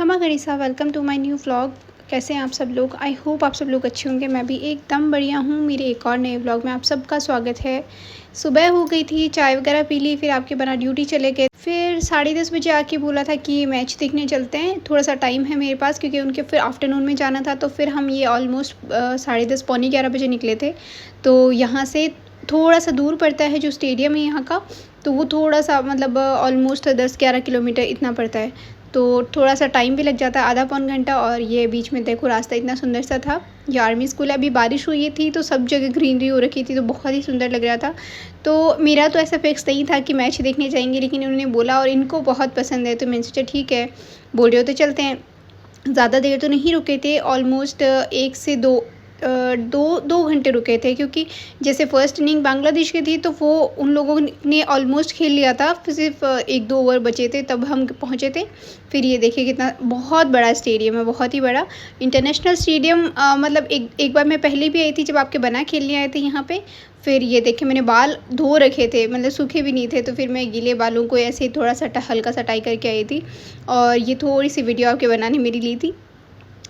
नमः गणिसा, welcome to my new vlog. कैसे हैं आप सब लोग? आई होप आप सब लोग अच्छे होंगे। मैं भी एकदम बढ़िया हूँ। मेरे एक और नए व्लॉग में आप सबका स्वागत है। सुबह हो गई थी, चाय वगैरह पी ली, फिर आपके बना ड्यूटी चले गए। फिर 10:30 बजे आके बोला था कि मैच देखने चलते हैं, थोड़ा सा टाइम है मेरे पास क्योंकि उनके फिर आफ्टरनून में जाना था। तो फिर हम ये ऑलमोस्ट 10:30 पौने 11 बजे निकले थे। तो यहाँ से थोड़ा सा दूर पड़ता है जो स्टेडियम है यहाँ का, तो वो थोड़ा सा मतलब ऑलमोस्ट 10-11 किलोमीटर इतना पड़ता है। तो थोड़ा सा टाइम भी लग जाता है, आधा पौन घंटा। और ये बीच में देखो रास्ता इतना सुंदर सा था। ये आर्मी स्कूल है। अभी बारिश हुई थी तो सब जगह ग्रीनरी हो रखी थी, तो बहुत ही सुंदर लग रहा था। तो मेरा तो ऐसा फिक्स नहीं था कि मैच देखने जाएंगे, लेकिन उन्होंने बोला और इनको बहुत पसंद है, तो मैंने सोचा ठीक है, बोल रहे हो तो चलते हैं। ज़्यादा देर तो नहीं रुके थे, ऑलमोस्ट 1 से 2 घंटे रुके थे, क्योंकि जैसे फ़र्स्ट इनिंग बांग्लादेश की थी तो वो उन लोगों ने ऑलमोस्ट खेल लिया था, सिर्फ 1-2 ओवर बचे थे तब हम पहुँचे थे। फिर ये देखिए कितना बहुत बड़ा स्टेडियम है, बहुत ही बड़ा इंटरनेशनल स्टेडियम। मतलब एक बार मैं पहले भी आई थी जब आपके बना खेलने आए थे यहाँ पे। फिर ये देखिए मैंने बाल धो रखे थे, मतलब सूखे भी नहीं थे, तो फिर मैं गीले बालों को ऐसे ही थोड़ा सा हल्का सा टाई करके आई थी। और ये थोड़ी सी वीडियो आपके बना ने मेरी ली थी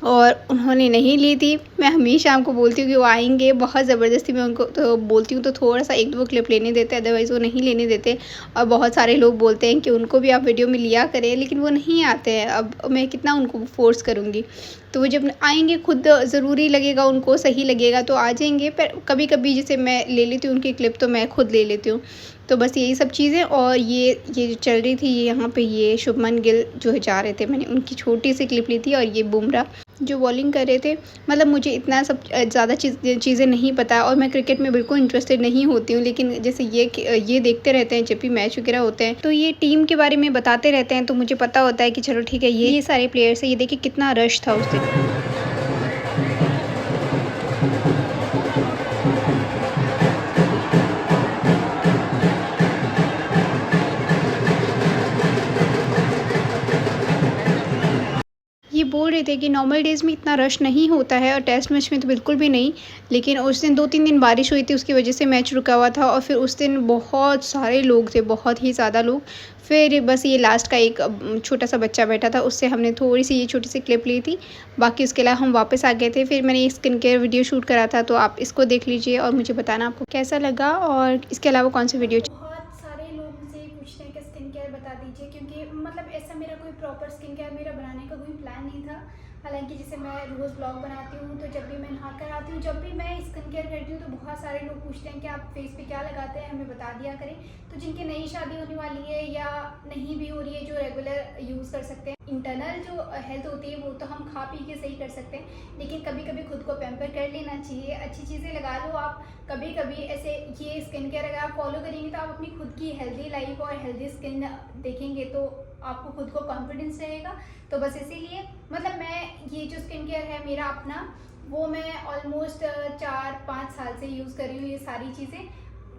और उन्होंने नहीं ली थी। मैं हमेशा आपको बोलती हूँ कि वो आएंगे, बहुत ज़बरदस्ती मैं उनको तो बोलती हूँ तो थोड़ा सा 1-2 क्लिप लेने देते, अदरवाइज़ वो नहीं लेने देते। और बहुत सारे लोग बोलते हैं कि उनको भी आप वीडियो में लिया करें, लेकिन वो नहीं आते हैं। अब मैं कितना उनको फ़ोर्स करूँगी। तो वो जब आएंगे खुद ज़रूरी लगेगा, उनको सही लगेगा तो आ जाएंगे। पर कभी कभी जैसे मैं ले लेती हूँ उनकी क्लिप, तो मैं खुद ले लेती हूँ। तो बस यही सब चीज़ें। और ये जो चल रही थी यहाँ पे, ये शुभमन गिल जो जा रहे थे, मैंने उनकी छोटी सी क्लिप ली थी। और ये बुमराह जो बॉलिंग कर रहे थे। मतलब मुझे इतना सब ज़्यादा चीज़ें नहीं पता, और मैं क्रिकेट में बिल्कुल इंटरेस्टेड नहीं होती हूँ, लेकिन जैसे ये देखते रहते हैं जब भी मैच वगैरह होते हैं, तो ये टीम के बारे में बताते रहते हैं, तो मुझे पता होता है कि चलो ठीक है, ये सारे प्लेयर्स हैं। ये देखिए कितना रश था उस दिन। ये बोल रहे थे कि नॉर्मल डेज़ में इतना रश नहीं होता है, और टेस्ट मैच में तो बिल्कुल भी नहीं। लेकिन उस दिन 2-3 दिन बारिश हुई थी, उसकी वजह से मैच रुका हुआ था। और फिर उस दिन बहुत सारे लोग थे, बहुत ही ज़्यादा लोग। फिर बस ये लास्ट का एक छोटा सा बच्चा बैठा था, उससे हमने थोड़ी सी ये छोटी सी क्लिप ली थी। बाकी उसके अलावा हम वापस आ गए थे। फिर मैंने ये स्किन केयर वीडियो शूट करा था, तो आप इसको देख लीजिए और मुझे बताना आपको कैसा लगा, और इसके अलावा कौन सी वीडियो। बहुत सारे लोग मुझे पूछते हैं कि स्किन केयर बता दीजिए, क्योंकि मतलब ऐसा मेरा कोई प्रॉपर स्किन केयर मेरा बनाने का कोई प्लान नहीं था। हालांकि जैसे मैं रोज़ ब्लॉग बनाती हूँ, तो जब भी मैं नहा कर आती हूँ, जब भी मैं स्किन केयर करती हूँ, तो बहुत सारे लोग पूछते हैं कि आप फेस पे क्या लगाते हैं, हमें बता दिया करें। तो जिनकी नई शादी होने वाली है या नहीं भी हो रही है, जो रेगुलर यूज़ कर सकते हैं, इंटरनल जो हेल्थ होती है वो तो हम खा पी के सही कर सकते हैं, लेकिन कभी कभी खुद को पैम्पर कर लेना चाहिए। अच्छी चीज़ें लगा लो आप कभी कभी। ऐसे ये स्किन केयर अगर आप फॉलो करेंगे तो आप अपनी खुद की हेल्दी लाइफ और हेल्दी स्किन देखेंगे, तो आपको खुद को कॉन्फिडेंस रहेगा। तो बस इसीलिए मतलब मैं ये जो स्किन केयर है मेरा अपना, वो मैं ऑलमोस्ट 4-5 साल से यूज़ कर रही हूँ। ये सारी चीज़ें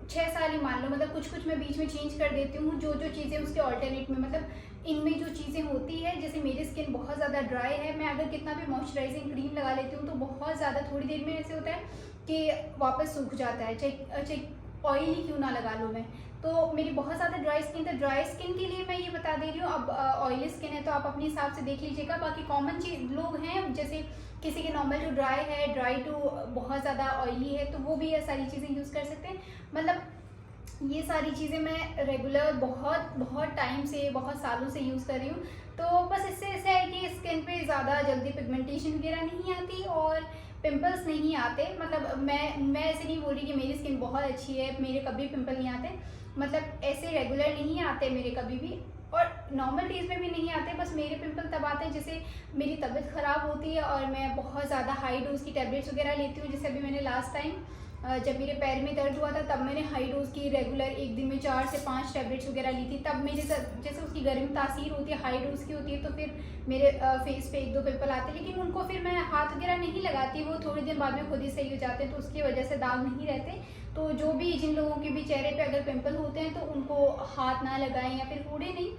6 साल ही मान लो। मतलब कुछ मैं बीच में चेंज कर देती हूँ, जो चीज़ें उसके ऑल्टरनेट में, मतलब इनमें जो चीज़ें होती है। जैसे मेरी स्किन बहुत ज़्यादा ड्राई है, मैं अगर कितना भी मॉइस्चराइजिंग क्रीम लगा लेती हूँ तो बहुत ज़्यादा थोड़ी देर में ऐसे होता है कि वापस सूख जाता है, चाहे ऑयली क्यों ना लगा लूँ मैं। तो मेरी बहुत ज़्यादा ड्राई स्किन है। ड्राई स्किन के लिए मैं ये बता दे रही हूँ। अब ऑयली स्किन है तो आप अपने हिसाब से देख लीजिएगा। बाकी कॉमन चीज लोग हैं, जैसे किसी के नॉर्मल जो ड्राई है, ड्राई टू बहुत ज़्यादा ऑयली है, तो वो भी ये सारी चीज़ें यूज़ कर सकते हैं। मतलब ये सारी चीज़ें मैं रेगुलर बहुत टाइम से, बहुत सालों से यूज़ कर रही हूँ। तो बस इससे ऐसा है कि स्किन पे ज़्यादा जल्दी पिगमेंटेशन वगैरह नहीं आती और पिंपल्स नहीं आते। मतलब मैं ऐसे नहीं बोल रही कि मेरी स्किन बहुत अच्छी है, मेरे कभी पिंपल नहीं आते। मतलब ऐसे रेगुलर नहीं आते मेरे कभी भी, और नॉर्मल डेज में भी नहीं आते। बस मेरे पिंपल तब आते हैं जैसे मेरी तबीयत ख़राब होती है और मैं बहुत ज़्यादा हाई डोज की टैबलेट्स वगैरह लेती हूँ। जैसे अभी मैंने लास्ट टाइम जब मेरे पैर में दर्द हुआ था, तब मैंने हाई डोज की रेगुलर एक दिन में 4 से 5 टैबलेट्स वगैरह ली थी। तब मेरे जैसे उसकी गर्म तासीर होती है, हाई डोज की होती है, तो फिर मेरे फेस पे 1-2 पिंपल आते हैं। लेकिन उनको फिर मैं हाथ वगैरह नहीं लगाती, वो थोड़ी देर बाद में खुद ही सही हो जाते हैं, तो उसकी वजह से दाग नहीं रहते। तो जो भी जिन लोगों के भी चेहरे पे अगर पिंपल होते हैं, तो उनको हाथ ना लगाएं या फिर कूड़े नहीं,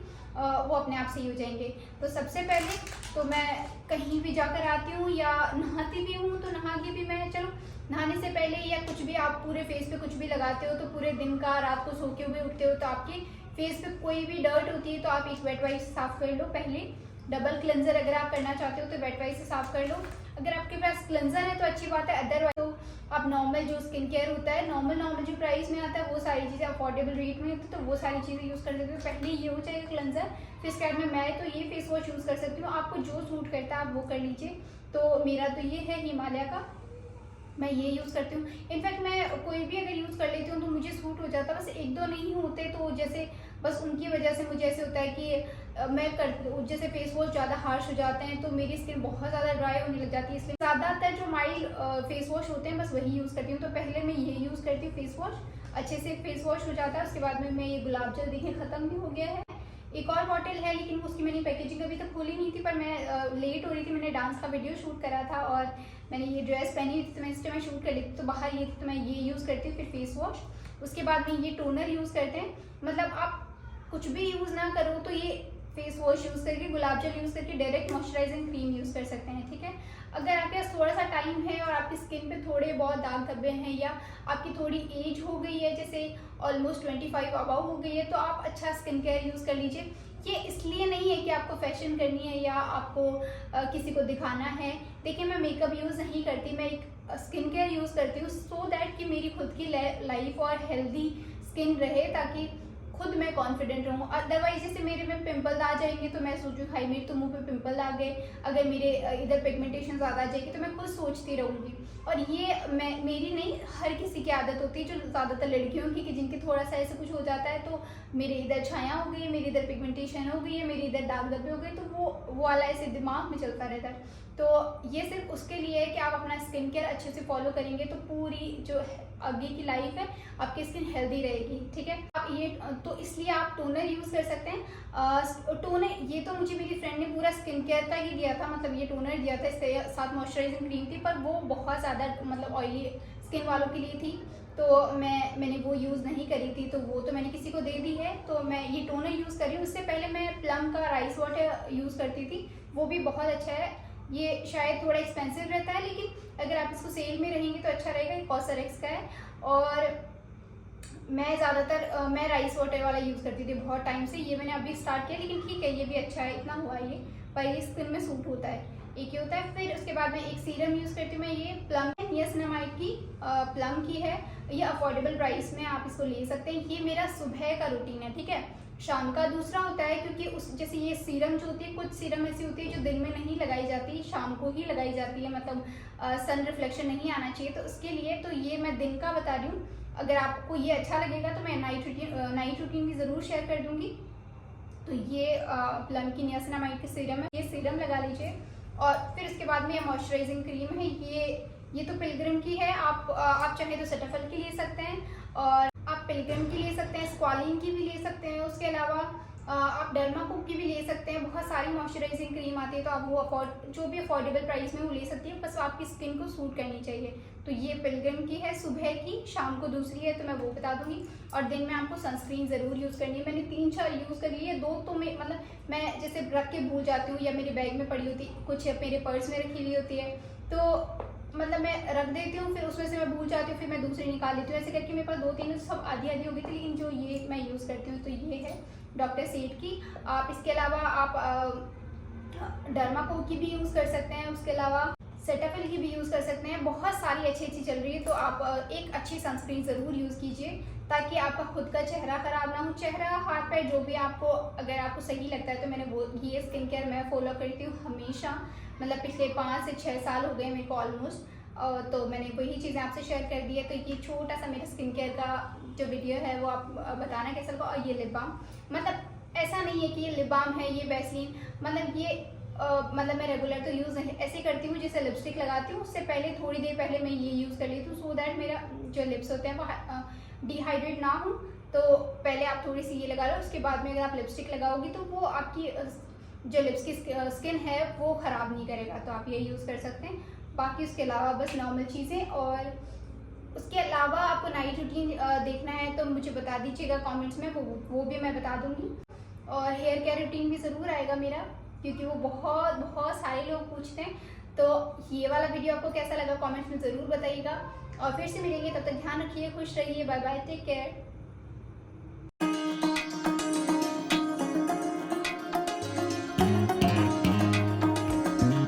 वो अपने आप सही हो जाएंगे। तो सबसे पहले तो मैं कहीं भी जाकर आती हूँ या नहाती भी हूँ, तो नहा के भी मैं, चलो नहाने से पहले या कुछ भी आप पूरे फेस पे कुछ भी लगाते हो, तो पूरे दिन का रात को सो के हुए उठते हो, तो आपके फेस पे कोई भी डर्ट होती है तो आप एक वेट वाइप साफ कर लो पहले। डबल क्लेंजर अगर आप करना चाहते हो तो वेट वाइज से साफ कर लो। अगर आपके पास क्लेंजर है तो अच्छी बात है, अदरवाइज तो आप नॉर्मल जो स्किन केयर होता है नॉर्मल जो प्राइस में आता है वो सारी चीज़ें अफोर्डेबल रेट में होती है तो वो सारी चीज़ें यूज़ कर सकते हो। पहले ये हो जाएगा क्लेंजर, फिर इसके बाद में मैं तो ये फेस वॉश यूज़ कर सकती हूँ। आपको जो सूट करता है आप वो कर लीजिए। तो मेरा तो ये है हिमालय का, मैं ये यूज़ करती हूँ। इनफैक्ट मैं कोई भी अगर यूज़ कर लेती हूँ तो मुझे सूट हो जाता है, बस एक दो नहीं होते तो जैसे बस उनकी वजह से मुझे ऐसे होता है कि मैं कर जैसे फेस वॉश ज़्यादा हार्श हो जाते हैं तो मेरी स्किन बहुत ज़्यादा ड्राई होने लग जाती है, इसलिए ज़्यादातर जो माइल्ड फेस वॉश होते हैं बस वही यूज़ करती हूँ। तो पहले मैं ये यूज़ करती हूँ फेस वॉश, अच्छे से फेस वॉश हो जाता है। उसके बाद में मैं ये गुलाब जल देखिए ख़त्म भी हो गया है। एक और बॉटल है लेकिन उसकी मैंने पैकेजिंग अभी तक खोली नहीं थी, पर मैं लेट हो रही थी, मैंने डांस का वीडियो शूट करा था और मैंने ये ड्रेस पहनी हुई थी तो मैं इस टाइम शूट कर ली थी तो बाहर ये थी तो मैं ये यूज़ करती हूँ। फिर फेस वॉश, उसके बाद में ये टोनर यूज़ करते हैं। मतलब आप कुछ भी यूज़ ना करो तो ये फेस वॉश यूज़ करके, गुलाब जल यूज़ करके डायरेक्ट मॉइस्चराइजिंग क्रीम यूज़ कर सकते हैं, ठीक है। अगर आपके पास थोड़ा सा टाइम है और आपकी स्किन पे थोड़े बहुत दाग धब्बे हैं या आपकी थोड़ी एज हो गई है, जैसे ऑलमोस्ट 25 अबाउ हो गई है, तो आप अच्छा स्किन केयर यूज़ कर लीजिए। ये इसलिए नहीं है कि आपको फैशन करनी है या आपको किसी को दिखाना है। देखिए मैं मेकअप यूज़ नहीं करती, मैं एक स्किन केयर यूज़ करती हूँ सो दैट कि मेरी खुद की लाइफ और हेल्दी स्किन रहे, ताकि खुद मैं कॉन्फिडेंट रहूँ। अदरवाइज जैसे मेरे में पिंपल आ जाएंगे तो मैं सोचूँ हाई मेरे तो मुंह पे पिंपल आ गए, अगर मेरे इधर पिगमेंटेशन ज़्यादा आ जाएगी तो मैं खुद सोचती रहूँगी। और ये मेरी नहीं, हर किसी की आदत होती है, जो ज़्यादातर लड़कियों की, कि जिनके थोड़ा सा ऐसे कुछ हो जाता है तो मेरे इधर छाया हो गई है, मेरी इधर पिगमेंटेशन हो गई है, मेरे इधर दाग धब्बे हो गए, तो वो वाला ऐसे दिमाग में चलता रहता है। तो ये सिर्फ उसके लिए है कि आप अपना स्किन केयर अच्छे से फॉलो करेंगे तो पूरी जो आगे की लाइफ है आपकी स्किन हेल्दी रहेगी, ठीक है। आप ये तो इसलिए आप टोनर यूज़ कर सकते हैं। टोनर ये तो मुझे मेरी फ्रेंड ने पूरा स्किन केयर का ही दिया था, मतलब ये टोनर दिया था, इसके साथ मॉइस्चराइजिंग क्रीम थी, पर वो बहुत ज़्यादा मतलब ऑयली स्किन वालों के लिए थी तो मैंने वो यूज़ नहीं करी थी, तो वो तो मैंने किसी को दे दी है। तो मैं ये टोनर यूज़ कर रही हूँ। उससे पहले मैं प्लम का राइस वाटर यूज़ करती थी, वो भी बहुत अच्छा है। ये शायद थोड़ा एक्सपेंसिव रहता है लेकिन अगर आप इसको सेल में रहेंगे तो अच्छा रहेगा। ये कॉस्रेक्स का है और मैं ज़्यादातर मैं राइस वाटर वाला यूज़ करती थी बहुत टाइम से। ये मैंने अभी स्टार्ट किया लेकिन ठीक है, ये भी अच्छा है, इतना हुआ ये, पर ये स्किन में सूट होता है, एक ही होता है। फिर उसके बाद में एक सीरम यूज़ करती हूँ मैं, ये प्लम है, नियासिनामाइड की प्लम की है। ये अफोर्डेबल प्राइस में आप इसको ले सकते हैं। ये मेरा सुबह का रूटीन है, ठीक है। शाम का दूसरा होता है क्योंकि उस जैसे ये सीरम जो होती है, कुछ सीरम ऐसी होती है जो दिन में नहीं लगाई जाती, शाम को ही लगाई जाती है, मतलब सन रिफ्लेक्शन नहीं आना चाहिए, तो उसके लिए तो ये मैं दिन का बता रही हूँ। अगर आपको ये अच्छा लगेगा तो मैं नाइट रूटीन भी ज़रूर शेयर कर दूँगी। तो ये प्लम की नियासिनामाइड की सीरम है, ये सीरम लगा लीजिए। और फिर उसके बाद में ये मॉइस्चराइजिंग क्रीम है, ये तो पिलग्रिम की है, आप चाहे तो सेटाफिल की ले सकते हैं और आप पिलग्रिम की ले सकते हैं, स्क्वालिन की भी ले सकते हैं। उसके अलावा आप डर्माकोक की भी ले सकते हैं। बहुत सारी मॉइस्चराइजिंग क्रीम आती है तो आप वो जो भी अफोर्डेबल प्राइस में वो ले सकती हैं, बस आपकी स्किन को सूट करनी चाहिए। तो ये पिलग्रिम की है सुबह की, शाम को दूसरी है तो मैं वो बता दूंगी। और दिन में आपको सनस्क्रीन ज़रूर यूज़ करनी है। मैंने 3-4 यूज़ करी है, 2 तो मैं जैसे रख के भूल जाती हूँ या मेरे बैग में पड़ी होती, कुछ मेरे पर्स में रखी हुई होती है, तो मतलब मैं रख देती हूँ, फिर उसमें से मैं भूल जाती हूँ, फिर मैं दूसरी निकाल लेती हूँ। ऐसे करके मेरे पास 2-3 सब आधी हो गई थी, लेकिन जो ये मैं यूज़ करती हूँ तो ये है डॉक्टर सेट की। आप इसके अलावा आप डर्माकोक की भी यूज़ कर सकते हैं, उसके अलावा सेटाफिल की भी यूज़ कर सकते हैं। बहुत सारी अच्छी चल रही है, तो आप एक अच्छी सनस्क्रीन ज़रूर यूज़ कीजिए ताकि आपका खुद का चेहरा ख़राब ना हो। चेहरा, हाथ पैर जो भी आपको, अगर आपको सही लगता है तो मैंने वो ये स्किन केयर मैं फॉलो करती हूँ हमेशा, मतलब पिछले 5 से 6 साल हो गए मेरे को ऑलमोस्ट। तो मैंने वही चीज़ें आपसे शेयर कर दी है। तो ये छोटा सा मेरा स्किन केयर का जो वीडियो है वो आप बताना कैसा लगा। और ये लिप बाम, मतलब ऐसा नहीं है कि ये लिप बाम है, ये वैसलीन, मतलब ये मतलब मैं रेगुलर तो यूज़ नहीं ऐसे करती हूँ, जैसे लिपस्टिक लगाती हूँ उससे पहले थोड़ी देर पहले मैं ये यूज़ कर लेती हूँ, सो दैट मेरा जो लिप्स होते हैं वो डिहाइड्रेट ना हो। तो पहले आप थोड़ी सी ये लगा लो, उसके बाद में अगर आप लिपस्टिक लगाओगी तो वो आपकी जो लिप्स की स्किन है वो ख़राब नहीं करेगा, तो आप ये यूज़ कर सकते हैं। बाकी उसके अलावा बस नॉर्मल चीज़ें। और उसके अलावा आपको नाइट रूटीन देखना है तो मुझे बता दीजिएगा कमेंट्स में, वो भी मैं बता दूंगी। और हेयर केयर रूटीन भी ज़रूर आएगा मेरा, क्योंकि वो बहुत सारे लोग पूछते हैं। तो ये वाला वीडियो आपको कैसा लगा कमेंट्स में ज़रूर बताइएगा। और फिर से मिलेंगे, तब तक ध्यान रखिए, खुश रहिए, बाय बाय, टेक केयर।